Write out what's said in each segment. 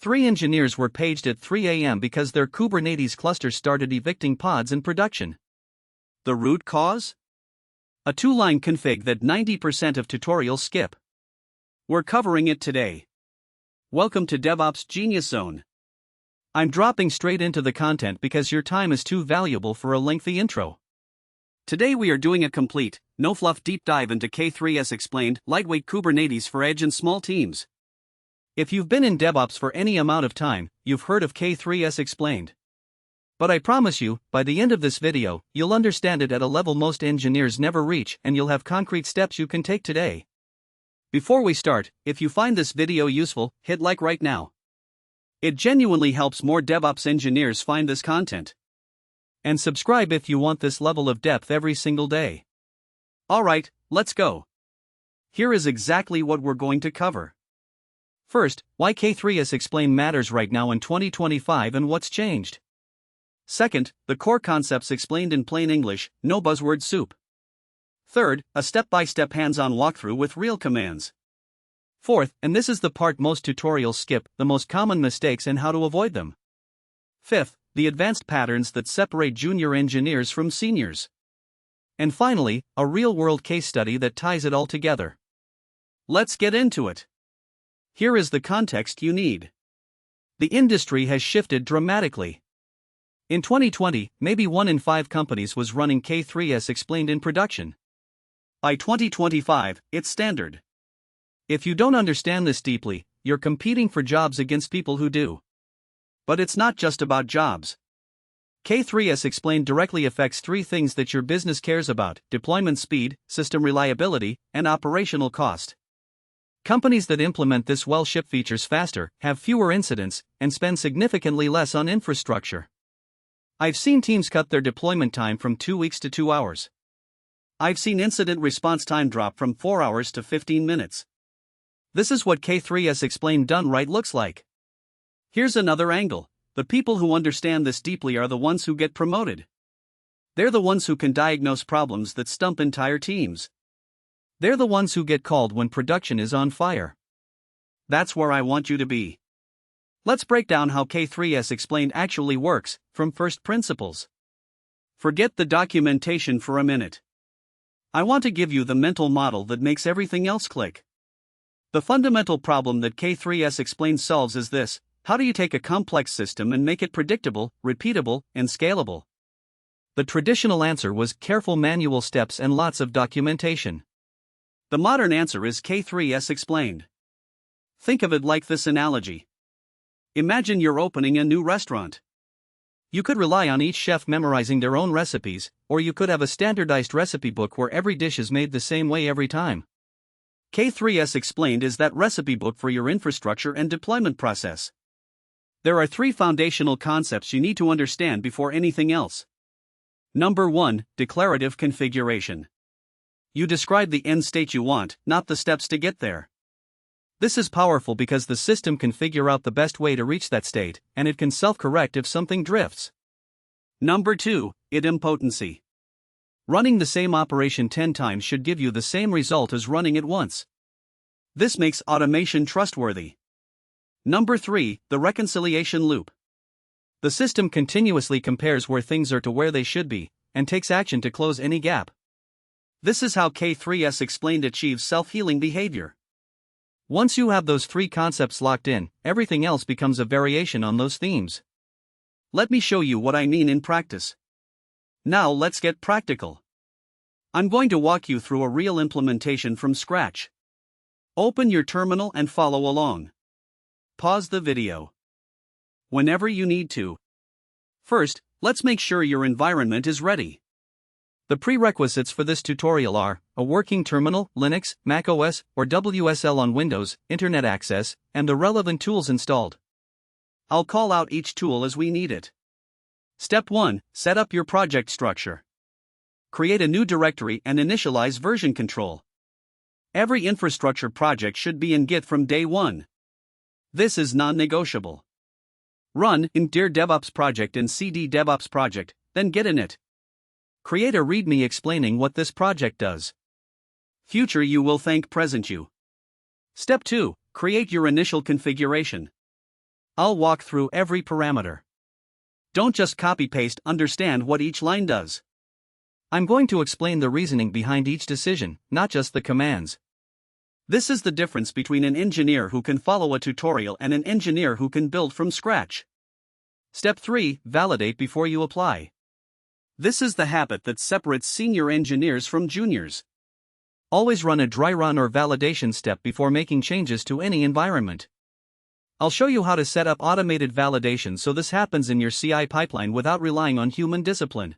3 engineers were paged at 3 a.m. because their Kubernetes cluster started evicting pods in production. The root cause? A 2-line config that 90% of tutorials skip. We're covering it today. Welcome to DevOps Genius Zone. I'm dropping straight into the content because your time is too valuable for a lengthy intro. Today we are doing a complete, no-fluff deep dive into K3s explained, lightweight Kubernetes for edge and small teams. If you've been in DevOps for any amount of time, you've heard of K3s explained. But I promise you, by the end of this video, you'll understand it at a level most engineers never reach, and you'll have concrete steps you can take today. Before we start, if you find this video useful, hit like right now. It genuinely helps more DevOps engineers find this content. And subscribe if you want this level of depth every single day. Alright, let's go. Here is exactly what we're going to cover. First, why K3s explained matters right now in 2025 and what's changed. Second, the core concepts explained in plain English, no buzzword soup. Third, a step-by-step hands-on walkthrough with real commands. Fourth, and this is the part most tutorials skip, the most common mistakes and how to avoid them. Fifth, the advanced patterns that separate junior engineers from seniors. And finally, a real-world case study that ties it all together. Let's get into it. Here is the context you need. The industry has shifted dramatically. In 2020, maybe 1 in 5 companies was running K3s explained in production. By 2025, it's standard. If you don't understand this deeply, you're competing for jobs against people who do. But it's not just about jobs. K3s explained directly affects 3 things that your business cares about: deployment speed, system reliability, and operational cost. Companies that implement this well ship features faster, have fewer incidents, and spend significantly less on infrastructure. I've seen teams cut their deployment time from 2 weeks to 2 hours. I've seen incident response time drop from 4 hours to 15 minutes. This is what K3s explained done right looks like. Here's another angle. The people who understand this deeply are the ones who get promoted. They're the ones who can diagnose problems that stump entire teams. They're the ones who get called when production is on fire. That's where I want you to be. Let's break down how K3s explained actually works, from first principles. Forget the documentation for a minute. I want to give you the mental model that makes everything else click. The fundamental problem that K3s explained solves is this: how do you take a complex system and make it predictable, repeatable, and scalable? The traditional answer was careful manual steps and lots of documentation. The modern answer is K3s explained. Think of it like this analogy. Imagine you're opening a new restaurant. You could rely on each chef memorizing their own recipes, or you could have a standardized recipe book where every dish is made the same way every time. K3s explained is that recipe book for your infrastructure and deployment process. There are 3 foundational concepts you need to understand before anything else. Number 1, declarative configuration. You describe the end state you want, not the steps to get there. This is powerful because the system can figure out the best way to reach that state, and it can self-correct if something drifts. Number 2, idempotency. Running the same operation 10 times should give you the same result as running it once. This makes automation trustworthy. Number 3, the reconciliation loop. The system continuously compares where things are to where they should be, and takes action to close any gap. This is how K3s explained achieves self-healing behavior. Once you have those 3 concepts locked in, everything else becomes a variation on those themes. Let me show you what I mean in practice. Now let's get practical. I'm going to walk you through a real implementation from scratch. Open your terminal and follow along. Pause the video whenever you need to. First, let's make sure your environment is ready. The prerequisites for this tutorial are a working terminal, Linux, macOS, or WSL on Windows, internet access, and the relevant tools installed. I'll call out each tool as we need it. Step 1, set up your project structure. Create a new directory and initialize version control. Every infrastructure project should be in Git from day 1. This is non-negotiable. Run in dir DevOps project and cd DevOps project, then git init. Create a README explaining what this project does. Future you will thank present you. Step 2. Create your initial configuration. I'll walk through every parameter. Don't just copy-paste, understand what each line does. I'm going to explain the reasoning behind each decision, not just the commands. This is the difference between an engineer who can follow a tutorial and an engineer who can build from scratch. Step 3. Validate before you apply. This is the habit that separates senior engineers from juniors. Always run a dry run or validation step before making changes to any environment. I'll show you how to set up automated validation so this happens in your CI pipeline without relying on human discipline.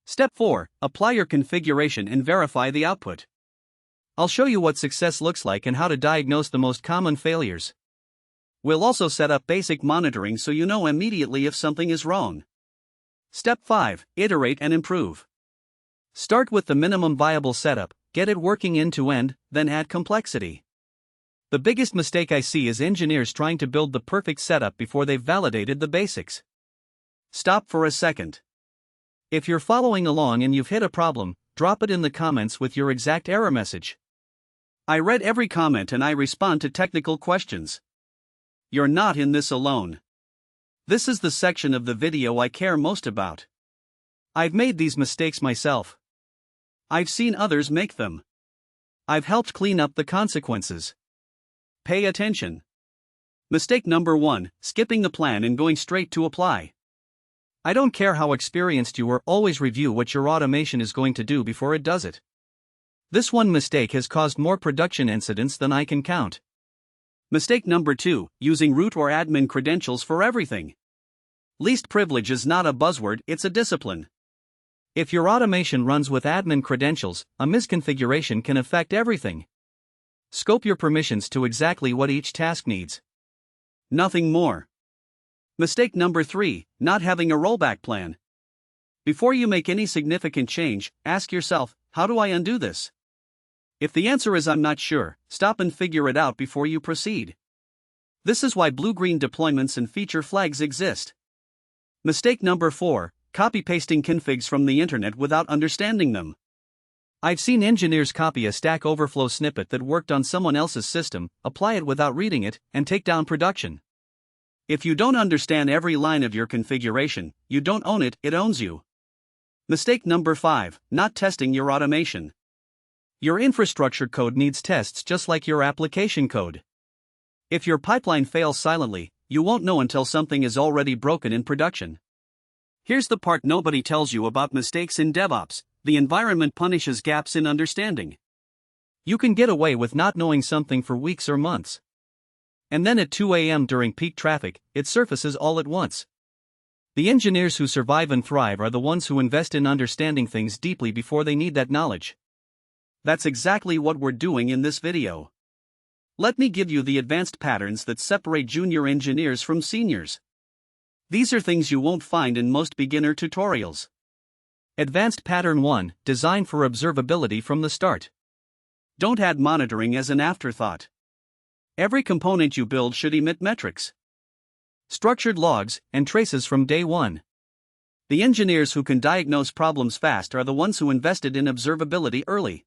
Step 4. Apply your configuration and verify the output. I'll show you what success looks like and how to diagnose the most common failures. We'll also set up basic monitoring so you know immediately if something is wrong. Step 5. Iterate and improve. Start with the minimum viable setup, get it working end to end, then add complexity. The biggest mistake I see is engineers trying to build the perfect setup before they've validated the basics. Stop for a second. If you're following along and you've hit a problem, drop it in the comments with your exact error message. I read every comment and I respond to technical questions. You're not in this alone. This is the section of the video I care most about. I've made these mistakes myself. I've seen others make them. I've helped clean up the consequences. Pay attention. Mistake number 1, skipping the plan and going straight to apply. I don't care how experienced you are, always review what your automation is going to do before it does it. This one mistake has caused more production incidents than I can count. Mistake number 2, using root or admin credentials for everything. Least privilege is not a buzzword, it's a discipline. If your automation runs with admin credentials, a misconfiguration can affect everything. Scope your permissions to exactly what each task needs. Nothing more. Mistake number 3, not having a rollback plan. Before you make any significant change, ask yourself, how do I undo this? If the answer is I'm not sure, stop and figure it out before you proceed. This is why blue-green deployments and feature flags exist. Mistake number 4, copy-pasting configs from the internet without understanding them. I've seen engineers copy a Stack Overflow snippet that worked on someone else's system, apply it without reading it, and take down production. If you don't understand every line of your configuration, you don't own it, it owns you. Mistake number 5, not testing your automation. Your infrastructure code needs tests just like your application code. If your pipeline fails silently, you won't know until something is already broken in production. Here's the part nobody tells you about mistakes in DevOps. The environment punishes gaps in understanding. You can get away with not knowing something for weeks or months. And then at 2 a.m. during peak traffic, it surfaces all at once. The engineers who survive and thrive are the ones who invest in understanding things deeply before they need that knowledge. That's exactly what we're doing in this video. Let me give you the advanced patterns that separate junior engineers from seniors. These are things you won't find in most beginner tutorials. Advanced Pattern 1, Design for observability from the start. Don't add monitoring as an afterthought. Every component you build should emit metrics, structured logs, and traces from day one. The engineers who can diagnose problems fast are the ones who invested in observability early.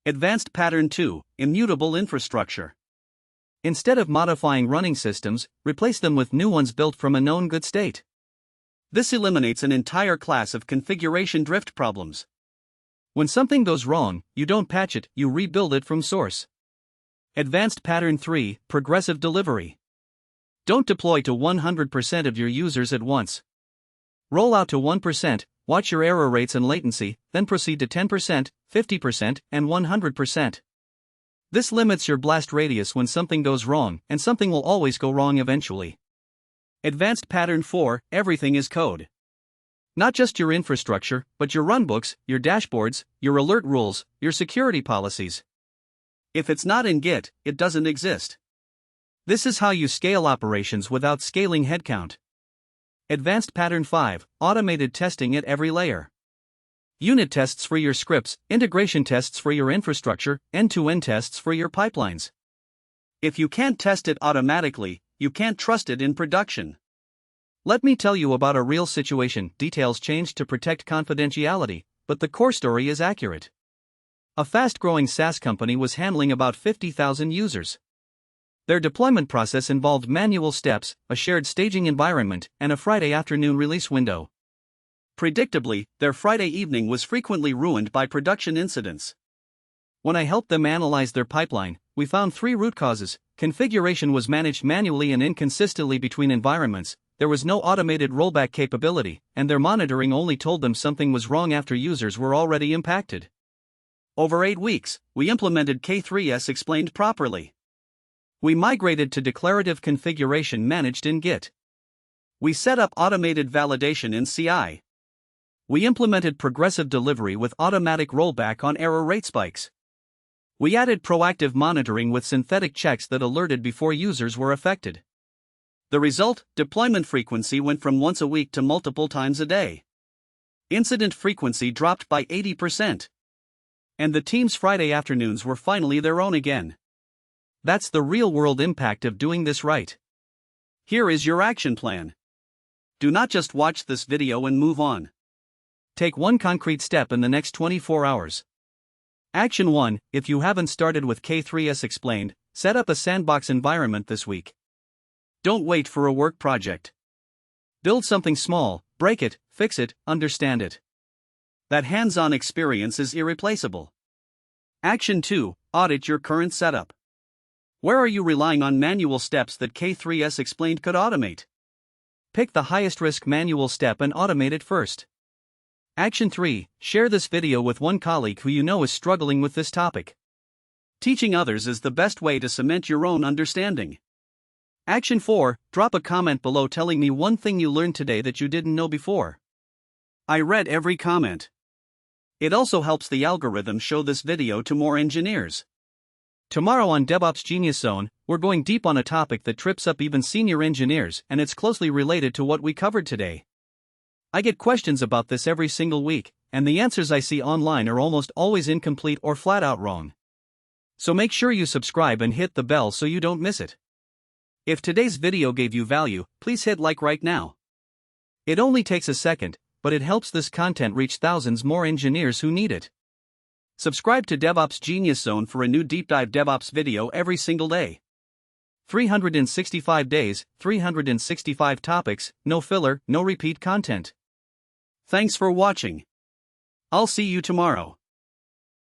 Advanced Pattern 2, Immutable infrastructure. Instead of modifying running systems, replace them with new ones built from a known good state. This eliminates an entire class of configuration drift problems. When something goes wrong, you don't patch it, you rebuild it from source. Advanced Pattern 3, Progressive delivery. Don't deploy to 100% of your users at once. Roll out to 1%, watch your error rates and latency, then proceed to 10%, 50%, and 100%. This limits your blast radius when something goes wrong, and something will always go wrong eventually. Advanced Pattern 4, Everything is code. Not just your infrastructure, but your runbooks, your dashboards, your alert rules, your security policies. If it's not in Git, it doesn't exist. This is how you scale operations without scaling headcount. Advanced Pattern 5, Automated testing at every layer. Unit tests for your scripts, integration tests for your infrastructure, end-to-end tests for your pipelines. If you can't test it automatically, you can't trust it in production. Let me tell you about a real situation. Details changed to protect confidentiality, but the core story is accurate. A fast-growing SaaS company was handling about 50,000 users. Their deployment process involved manual steps, a shared staging environment, and a Friday afternoon release window. Predictably, their Friday evening was frequently ruined by production incidents. When I helped them analyze their pipeline, we found 3 root causes. Configuration was managed manually and inconsistently between environments, there was no automated rollback capability, and their monitoring only told them something was wrong after users were already impacted. Over 8 weeks, we implemented K3s explained properly. We migrated to declarative configuration managed in Git. We set up automated validation in CI. We implemented progressive delivery with automatic rollback on error rate spikes. We added proactive monitoring with synthetic checks that alerted before users were affected. The result, deployment frequency went from once a week to multiple times a day. Incident frequency dropped by 80%. And the team's Friday afternoons were finally their own again. That's the real-world impact of doing this right. Here is your action plan. Do not just watch this video and move on. Take one concrete step in the next 24 hours. Action 1, if you haven't started with K3s explained, set up a sandbox environment this week. Don't wait for a work project. Build something small, break it, fix it, understand it. That hands-on experience is irreplaceable. Action 2, audit your current setup. Where are you relying on manual steps that K3s explained could automate? Pick the highest risk manual step and automate it first. Action 3, share this video with one colleague who you know is struggling with this topic. Teaching others is the best way to cement your own understanding. Action 4, drop a comment below telling me one thing you learned today that you didn't know before. I read every comment. It also helps the algorithm show this video to more engineers. Tomorrow on DevOps Genius Zone, we're going deep on a topic that trips up even senior engineers, and it's closely related to what we covered today. I get questions about this every single week, and the answers I see online are almost always incomplete or flat out wrong. So make sure you subscribe and hit the bell so you don't miss it. If today's video gave you value, please hit like right now. It only takes a second, but it helps this content reach thousands more engineers who need it. Subscribe to DevOps Genius Zone for a new deep dive DevOps video every single day. 365 days, 365 topics, no filler, no repeat content. Thanks for watching. I'll see you tomorrow.